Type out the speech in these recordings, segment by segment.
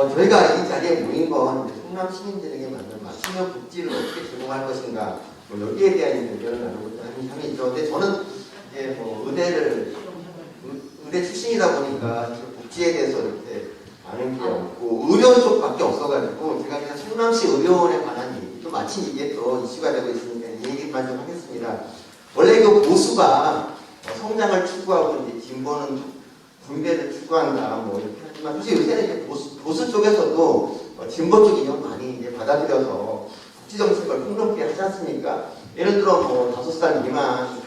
저희가 이 자리에 모인 건 성남 시민들에게 맞는 맞춤형 복지를 어떻게 제공할 것인가, 여기에 대한 의견을 나누고자 하는 점이 있죠. 근데 저는 이제 의대 출신이다 보니까 복지에 대해서 이렇게 아는 게 없고, 의료 쪽밖에 없어가지고, 제가 그냥 성남시 의료원에 관한 얘기, 또 마침 이게 또 이슈가 되고 있으니까 이 얘기만 좀 하겠습니다. 원래 그 보수가 성장을 추구하고, 이제 진보는 분배를 추구한다, 뭐 이렇게 하지만, 사실 요새는 이제 보수 쪽에서도 진보 쪽 인형 많이 이제 받아들여서 복지정책을 폭넓게 하지 않습니까? 예를 들어, 5살 미만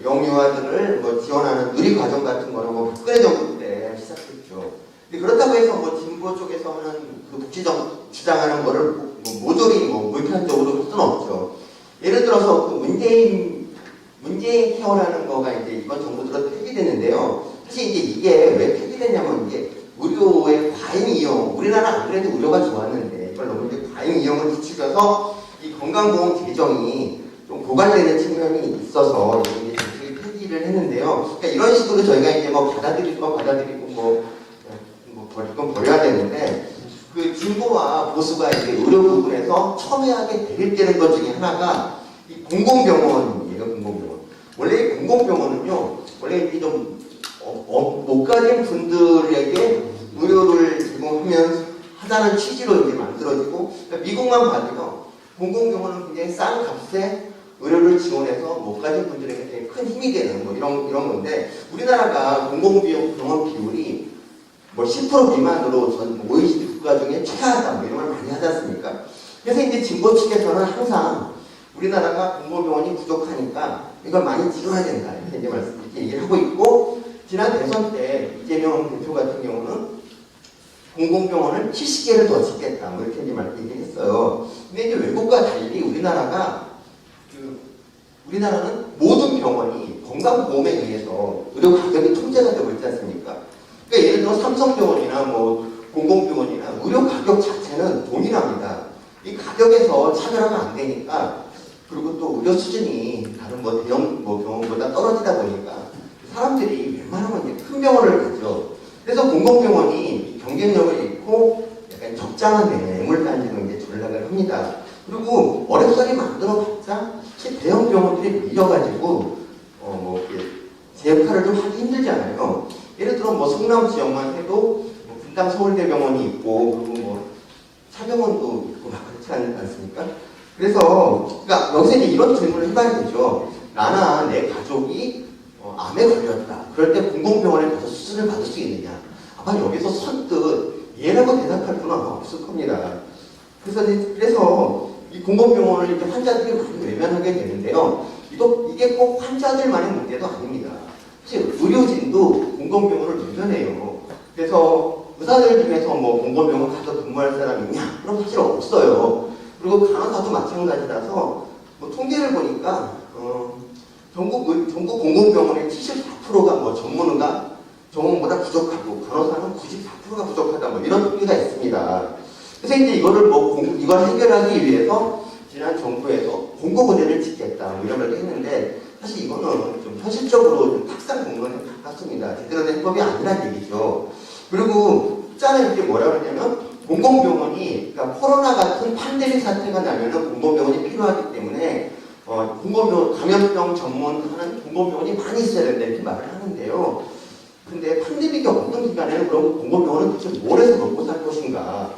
영유아들을 지원하는 누리과정 같은 거는 박근혜 정부 때 시작했죠. 근데 그렇다고 해서 진보 쪽에서 하는 그 복지정 주장하는 거를 모조리 무편적으로 할 수는 없죠. 예를 들어서 그 문재인 케어라는 거가 이제 이번 정부 들어 폐기됐는데요. 사실 이제 이게 왜 폐기됐냐면, 이게 의료의 과잉 이용, 우리나라 안 그래도 의료가 좋았는데 이걸 너무 이제 과잉 이용을 부추겨서 이 건강보험 재정이 좀 고갈되는 측면이 있어서 이제 정책이 폐기를 했는데요. 그러니까 이런 식으로 저희가 이제 받아들일 건 받아들이고 버릴 건 버려야 되는데, 그 진보와 보수가 이제 의료 부분에서 첨예하게 대립되는 것 중에 하나가 이 공공병원이에요. 공공병원. 원래 이 공공병원은요, 원래 이제 좀 못 가진 분들에게 의료를 제공하자는 취지로 이제 만들어지고, 그러니까 미국만 봐도요, 공공병원은 굉장히 싼 값에 의료를 지원해서 못 가진 분들에게 되게 큰 힘이 되는 이런 건데, 우리나라가 공공병원 비율이 10% 미만으로 전 OECD 국가 중에 최하다, 이런 걸 많이 하지 않습니까? 그래서 이제 진보 측에서는 항상 우리나라가 공공병원이 부족하니까 이걸 많이 지어야 된다, 이렇게 얘기를 하고 있고, 지난 대선 때 이재명 대표 같은 경우는 공공병원을 70개를 더 짓겠다, 이렇게 이제 얘기를 했어요. 근데 이제 외국과 달리 우리나라는 모든 병원이 건강보험에 의해서 의료 가격이 통제가 되고 있지 않습니까? 그러니까 예를 들어 삼성병원이나 공공병원이나 의료 가격 자체는 동일합니다. 이 가격에서 차별화가 안 되니까, 그리고 또 의료 수준이 다른 대형 병원보다 떨어지다 보니까 사람들이 웬만하면 이제 큰 병원을 가죠. 그래서 공공병원이 경쟁력을 잃고 약간 적장한 매물단지로 이제 전락을 합니다. 그리고 어렵사리 만들어봤자 대형 병원들이 밀려가지고 제 역할을 좀 하기 힘들잖아요. 예를 들어 성남 지역만 해도 분당 서울대병원이 있고, 그리고 차병원도 있고 그렇지 않습니까? 그래서 그러니까 여기서 이제 이런 질문을 해봐야 되죠. 나나 내 가족이 암에 걸렸다. 그럴 때 공공병원에 가서 수술을 받을 수 있느냐? 아마 여기서 선뜻 예라고 대답할 분은 아마 없을 겁니다. 그래서 이 공공병원을 이제 환자들이 많이 외면하게 되는데요. 이게 꼭 환자들만의 문제도 아닙니다. 사실 의료진도 공공병원을 외면해요. 그래서 의사들 중에서 공공병원 가서 근무할 사람이 있냐? 그럼 사실 없어요. 그리고 간호사도 마찬가지라서 통계를 보니까 전국 공공병원의 74%가 전문보다 부족하고, 간호사는 94%가 부족하다, 이런 통계가 있습니다. 그래서 이제 이걸 해결하기 위해서 지난 정부에서 공공의대를 짓겠다, 이런 걸 했는데, 사실 이거는 좀 현실적으로 좀 탁상 공론에 가깝습니다. 제대로 된 법이 아니란 얘기죠. 그리고 숫자는 이게 뭐라 그러냐면, 공공병원이, 그러니까 코로나 같은 팬데믹 사태가 나면은 공공병원이 필요하기 때문에 감염병 전문하는 공공병원이 많이 있어야 된다, 이렇게 말을 하는데요. 근데 팬데믹이 없는 기간에는 그럼 공공병원은 도대체 뭘 해서 먹고 살 것인가?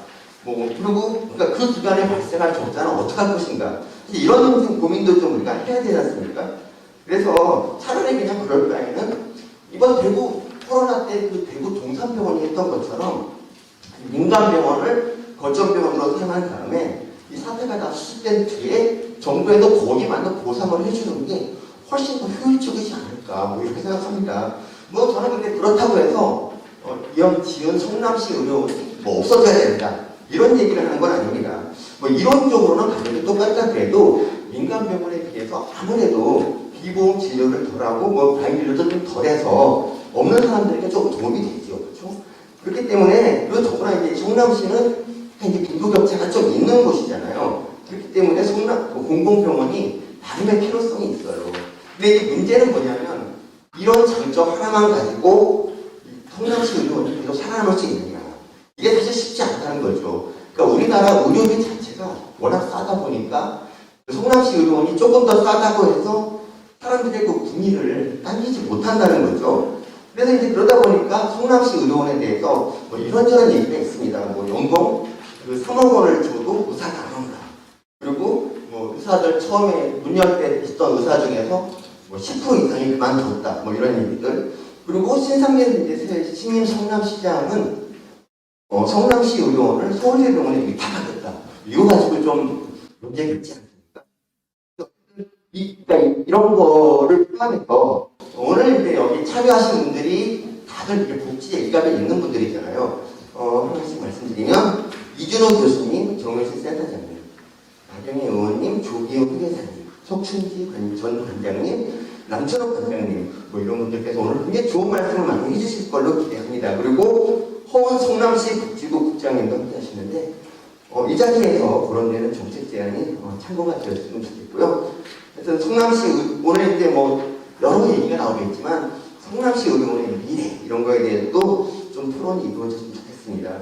그리고 그러니까 그 기간에 발생할 적자는 어떻게 할 것인가? 이런 고민도 좀 우리가 해야 되지 않습니까? 그래서 차라리 그냥 그럴 바에는 이번 대구 코로나 때 그 대구 동산병원이 했던 것처럼 민간병원을 거점병원으로 사용한 다음에 이 사태가 다 수습된 뒤에 정부에서 거기에 맞는 보상을 해주는 게 훨씬 더 효율적이지 않을까, 이렇게 생각합니다. 저는 근데 그렇다고 해서 지은 성남시 의료원이 없어져야 된다, 이런 얘기를 하는 건 아닙니다. 이론적으로는 가격이 똑같다 그래도 민간병원에 비해서 아무래도 비보험 진료를 덜하고 과잉진료도 좀 덜해서 없는 사람들에게 조금 도움이 되죠. 그렇죠? 그렇기 때문에, 그리고 더구나 이제 성남시는 이제 빈부격차가 좀 있는 곳이잖아요. 그렇기 때문에 공공병원이 나름의 필요성이 있어요. 근데 이 문제는 뭐냐면, 이런 장점 하나만 가지고 성남시 의료원이 계속 살아남을 수 있느냐. 이게 사실 쉽지 않아요. 우리나라 의료비 자체가 워낙 싸다 보니까 성남시 의료원이 조금 더 싸다고 해서 사람들의 그 분위를 당기지 못한다는 거죠. 그래서 이제 그러다 보니까 성남시 의료원에 대해서 뭐 이런저런 얘기가 있습니다. 뭐 연봉 그 3억 원을 줘도 의사가 안 온다. 그리고 뭐 의사들 처음에 문 열 때 있던 의사 중에서 뭐 10% 이상이 그만뒀다. 뭐 이런 얘기들. 그리고 신상민 이제 신임 성남시장은 성남시 의료원을 서울대병원에 위탁하겠다. 이거 가지고 좀 문제가 있지 않습니까? 그러니까 이런 거를 포함해서 오늘 이제 여기 참여하신 분들이 다들 이제 복지에 일감이 있는 분들이잖아요. 하나씩 말씀드리면 이준호 교수님, 정의실 센터장님, 박영희 의원님, 조기훈 회계사님, 석춘지 전 관장님, 남천옥 관장님 뭐 이런 분들께서 오늘 굉장히 좋은 말씀을 많이 해주실 걸로 기대합니다. 그리고 허원 성남시 복지부 국장님도 함께 하시는데 이 자리에서 거론되는 정책 제안이 참고가 되었으면 좋겠고요. 그래서 성남시 오늘 이제 뭐 여러 얘기가 나오겠지만 성남시 의료원의 미래 이런 거에 대해서도 좀 토론이 이루어졌으면 좋겠습니다.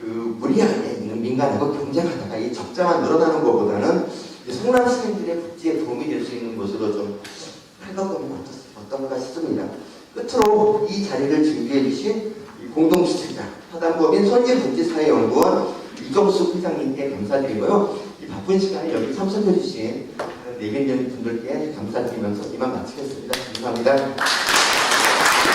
그 무리하게 민간하고 경쟁하다가 이 적자만 늘어나는 것보다는 성남 시민들의 복지에 도움이 될 수 있는 것으로 좀 활동하면 어떤가 싶습니다. 끝으로 이 자리를 준비해 주신 공동주최자 사단법인 선진복지사회연구원 이정수 회장님께 감사드리고요. 이 바쁜 시간에 여기 참석해 주신 내빈 분들께 감사드리면서 이만 마치겠습니다. 감사합니다.